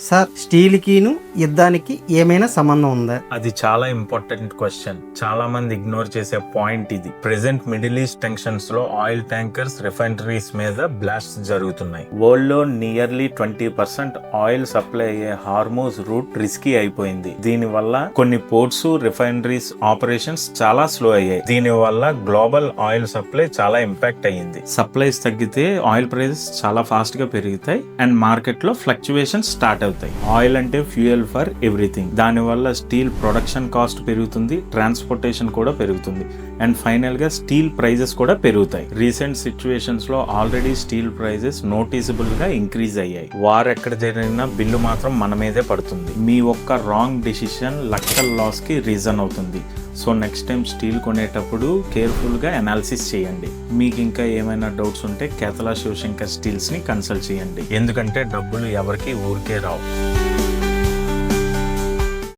Sir, steel కిను యుద్ధానికి ఏమైనా సంబంధం ఉందా? అది చాలా ఇంపార్టెంట్ క్వశ్చన్. చాలా మంది ఇగ్నోర్ చేసే పాయింట్ ఇది. ప్రెసెంట్ మిడిల్ ఈస్ట్ టెన్షన్స్ లో ఆయిల్ ట్యాంకర్స్, రిఫైనరీస్ మీద బ్లాస్ట్ జరుగుతున్నాయి. వరల్డ్ లో నియర్లీ 20% ఆయిల్ సప్లై అయ్యే హార్మోజ్ రూట్ రిస్కీ అయిపోయింది. దీని వల్ల కొన్ని పోర్ట్స్, రిఫైనరీస్ ఆపరేషన్స్ చాలా స్లో అయ్యాయి. దీని వల్ల గ్లోబల్ ఆయిల్ సప్లై చాలా ఇంపాక్ట్ అయ్యింది. సప్లైస్ తగ్గితే ఆయిల్ ప్రైసెస్ చాలా ఫాస్ట్ గా పెరుగుతాయి అండ్ మార్కెట్ లో ఫ్లక్చువేషన్ స్టార్ట్ అవుతాయి. ఆయిల్ అంటే ఫ్యూయల్ ఫర్ ఎవ్రీథింగ్. దాని వల్ల స్టీల్ ప్రొడక్షన్ కాస్ట్ పెరుగుతుంది, ట్రాన్స్పోర్టేషన్ కూడా పెరుగుతుంది అండ్ ఫైనల్ గా స్టీల్ ప్రైజెస్ కూడా పెరుగుతాయి. రీసెంట్ సిచ్యువేషన్స్ లో ఆల్రెడీ స్టీల్ ప్రైజెస్ నోటీసబుల్ గా ఇంక్రీజ్ అయ్యాయి. వార్ ఎక్కడ జరిగినా బిల్లు మాత్రం మన మీదే పడుతుంది. మీ ఒక్క రాంగ్ డిసిషన్ లక్షల లాస్ కి రీజన్ అవుతుంది. సో నెక్స్ట్ టైం స్టీల్ కొనేటప్పుడు కేర్ఫుల్ గా అనాలిసిస్ చేయండి. మీకు ఇంకా ఏమైనా డౌట్స్ ఉంటే కేతలా శివశంకర్ స్టీల్స్ ని కన్సల్ట్ చేయండి. ఎందుకంటే డబ్బులు ఎవరికి ఊరికే రావు.